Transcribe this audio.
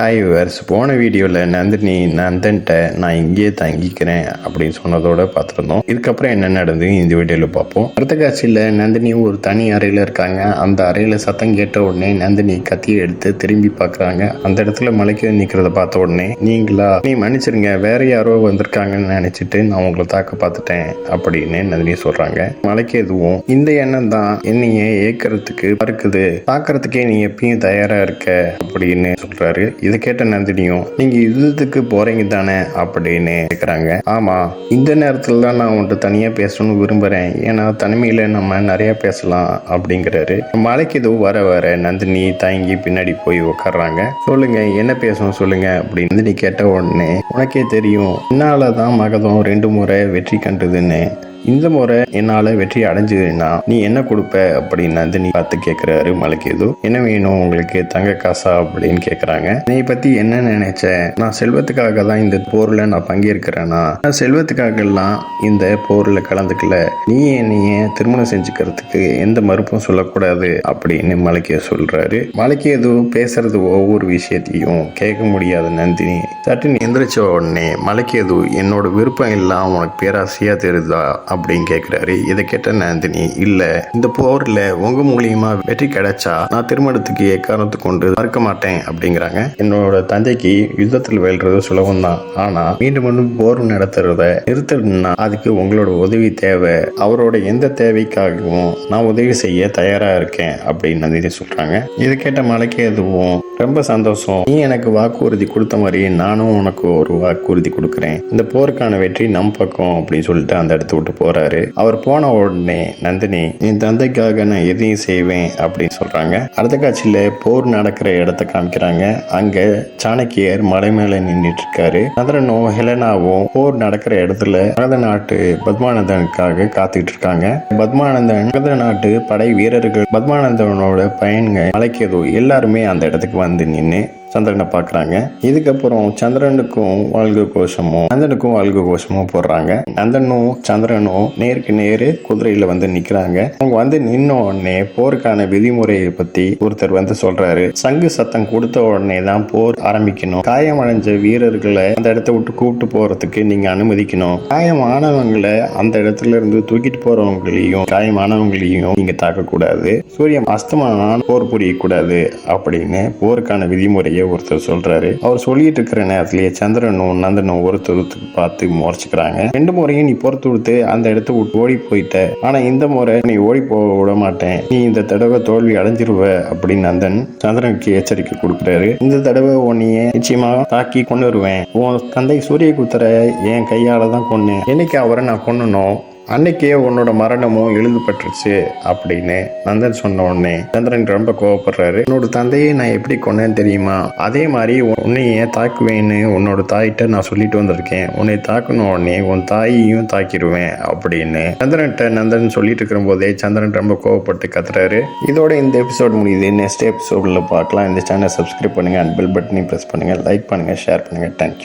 Hi viewers, போன வீடியோவில் நந்தன்ட்ட நான் இங்கேயே தங்கிக்கிறேன் அப்படின்னு சொன்னதோட பார்த்துருந்தோம். இதுக்கப்புறம் என்ன நடந்து இந்த வீடியோவில் பார்ப்போம். அடுத்த காட்சியில் நந்தினியும் ஒரு தனி அறையில் இருக்காங்க. அந்த அறையில் சத்தம் கேட்ட உடனே நந்தினி கத்தியை எடுத்து திரும்பி பார்க்குறாங்க. அந்த இடத்துல மலைக்கு நிற்கிறத பார்த்த உடனே, நீ மன்னிச்சிருங்க, வேற யாரோ வந்திருக்காங்கன்னு நினச்சிட்டு நான் உங்களை தாக்க பார்த்துட்டேன் அப்படின்னு நந்தினி சொல்கிறாங்க. மலைக்கு எதுவும் இந்த எண்ணம் தான் என்னைய ஏற்கிறதுக்கு பறக்குது, பார்க்கறதுக்கே நீ எப்பயும் தயாராக இருக்க அப்படின்னு சொல்கிறாரு. இதை கேட்ட நந்தினியும், நீங்க யுத்தத்துக்கு போறீங்க தானே அப்படின்னு கேட்குறாங்க. ஆமா, இந்த நேரத்துல தான் நான் உன்ட்டு தனியா பேசணும்னு விரும்புறேன், ஏன்னா தனிமையில நம்ம நிறைய பேசலாம் அப்படிங்கிறாரு. மலைக்கு எதுவும் வர நந்தினி தயங்கி பின்னாடி போய் உட்காடுறாங்க. சொல்லுங்க, என்ன பேசணும் சொல்லுங்க அப்படின்னு நந்தினி கேட்ட உடனே, உனக்கே தெரியும் என்னாலதான் மகதம் 2 முறை வெற்றி கண்டதுன்னு, இந்த முறை என்னால வெற்றி அடைஞ்சதுன்னா நீ என்ன கொடுப்ப அப்படின்னு நந்தினி பார்த்து கேட்கிறாரு மலைக்கேது. என்ன வேணும் உங்களுக்கு, தங்க காசா அப்படின்னு கேட்கறாங்க. நீ பத்தி என்ன நினைச்ச, நான் செல்வத்துக்காக தான் இந்த போர்ல நான் பங்கேற்கிறேன்னா, நான் செல்வத்துக்காக எல்லாம் இந்த போர்ல கலந்துக்கல, நீ என்னைய திருமணம் செஞ்சுக்கிறதுக்கு எந்த மறுப்பும் சொல்லக்கூடாது அப்படின்னு மலைக்கே சொல்றாரு. மலைக்கேது பேசுறது ஒவ்வொரு விஷயத்தையும் கேட்க முடியாத நந்தினி சட்டுன்னு எந்திரிச்ச உடனே, மலைக்கேது என்னோட விருப்பம் எல்லாம் உனக்கு பேராசையா தெரியுதா அப்படின்னு கேட்கிறாரு. இதை கேட்ட நந்தினி, இல்ல, இந்த போர்ல உங்க மூலியமா வெற்றி கிடைச்சா நான் திருமணத்துக்கு எக்காரணத்து கொண்டு மறுக்க மாட்டேன் அப்படிங்கிறாங்க. என்னோட தந்தைக்கு யுத்தத்தில் வெல்றது சுலபம் தான், ஆனா மீண்டும் போர் நடத்துறத நிறுத்தணும்னா அதுக்கு உங்களோட உதவி தேவை, அவரோட எந்த தேவைக்காகவும் நான் உதவி செய்ய தயாரா இருக்கேன் அப்படின்னு நந்தினி சொல்றாங்க. இதை கேட்ட மலைக்கு எதுவும், ரொம்ப சந்தோஷம், நீ எனக்கு வாக்குறுதி கொடுத்த மாதிரி நானும் உனக்கு ஒரு வாக்குறுதி கொடுக்குறேன், இந்த போருக்கான வெற்றி நம் பக்கம் அப்படின்னு சொல்லிட்டு அந்த இடத்த விட்டு போறாரு. அவர் போன உடனே நந்தினி, என் தந்தைக்காக நான் எதையும் செய்வேன் அப்படின்னு சொல்றாங்க. அடுத்த காட்சியில போர் நடக்கிற இடத்த காமிக்கிறாங்க. அங்க சாணக்கியர் மலை மேல நின்றுட்டு இருக்காரு. சந்திரனும் ஹெலனாவும் போர் நடக்கிற இடத்துல மகத நாட்டு பத்மானந்தனுக்காக காத்துக்கிட்டு இருக்காங்க. பத்மானந்தன் மகத நாட்டு படை வீரர்கள், பத்மானந்தனோட பையன்கள், மலைக்கேது எல்லாருமே அந்த இடத்துக்கு வந்து நின்று சந்திரனை பார்க்குறாங்க. இதுக்கப்புறம் சந்திரனுக்கும் வாழ்க கோஷமும் நந்தனுக்கும் வாழ்க கோஷமும் போடுறாங்க. நந்தனும் சந்திரனும் நேருக்கு நேரு குதிரையில வந்து நிக்கிறாங்க. அவங்க வந்து நின்ன உடனே போருக்கான விதிமுறையை பத்தி ஒருத்தர் வந்து சொல்றாரு. சங்கு சத்தம் கொடுத்த உடனே தான் போர் ஆரம்பிக்கணும், காயமடைஞ்ச வீரர்களை அந்த இடத்த விட்டு கூப்பிட்டு போறதுக்கு நீங்க அனுமதிக்கணும், காயமானவங்களை அந்த இடத்துல இருந்து தூக்கிட்டு போறவங்களையும் காயமானவங்களையும் நீங்க தாக்கக்கூடாது, சூரியன் அஸ்தமான போர் புரியக்கூடாது அப்படின்னு போருக்கான விதிமுறையை ஒருத்தர் சொல்றாரு. அவர் சொல்லிட்டு இருக்கிற நேரத்திலேயே சந்திரனும் நந்தனும் ஒருத்தருக்கு பார்த்து முறைச்சுக்கிறாங்க. 2 முறையும் நீ பொறுத்து கொடுத்து அந்த இடத்த விட்டு ஓடி போயிட்ட, ஆனா இந்த முறை நீ ஓடி போக விட மாட்டேன், நீ இந்த தடவை தோல்வி அடைஞ்சிருவ அப்படின்னு நந்தன் சந்திரனுக்கு எச்சரிக்கை கொடுக்கிறாரு. இந்த தடவை உன்னைய நிச்சயமா தாக்கி கொண்டு வருவேன், உன் தந்தை சூரியகுத்தரை என் கையால தான் கொன்னேன், என்னைக்கு அவரை நான் கொன்னனும் அன்னைக்கே உன்னோட மரணமும் எழுதப்பட்டுருச்சு அப்படின்னு நந்தன் சொன்ன உடனே சந்திரன் ரொம்ப கோவப்படுறாரு. உன்னோட தந்தையை நான் எப்படி கொன்னேன்னு தெரியுமா, அதே மாதிரி உன்னையே தாக்குவேன்னு உன்னோட தாயிட்ட நான் சொல்லிட்டு வந்திருக்கேன், உன்னை தாக்கணும் உடனே உன் தாயையும் தாக்கிடுவேன் அப்படின்னு சந்திரன்ட்ட நந்தன் சொல்லிட்டு இருக்கிற போதே சந்திரன் ரொம்ப கோவப்பட்டு கத்துறாரு. இதோட இந்த எபிசோட் முடியுது. நெக்ஸ்ட் எபிசோட்ல பார்க்கலாம். இந்த சேனல் சப்ஸ்கிரைப் பண்ணுங்க, அண்ட் பெல் பட்டனையும் பிரஸ் பண்ணுங்க, லைக் பண்ணுங்க, ஷேர் பண்ணுங்க. தேங்க்யூ.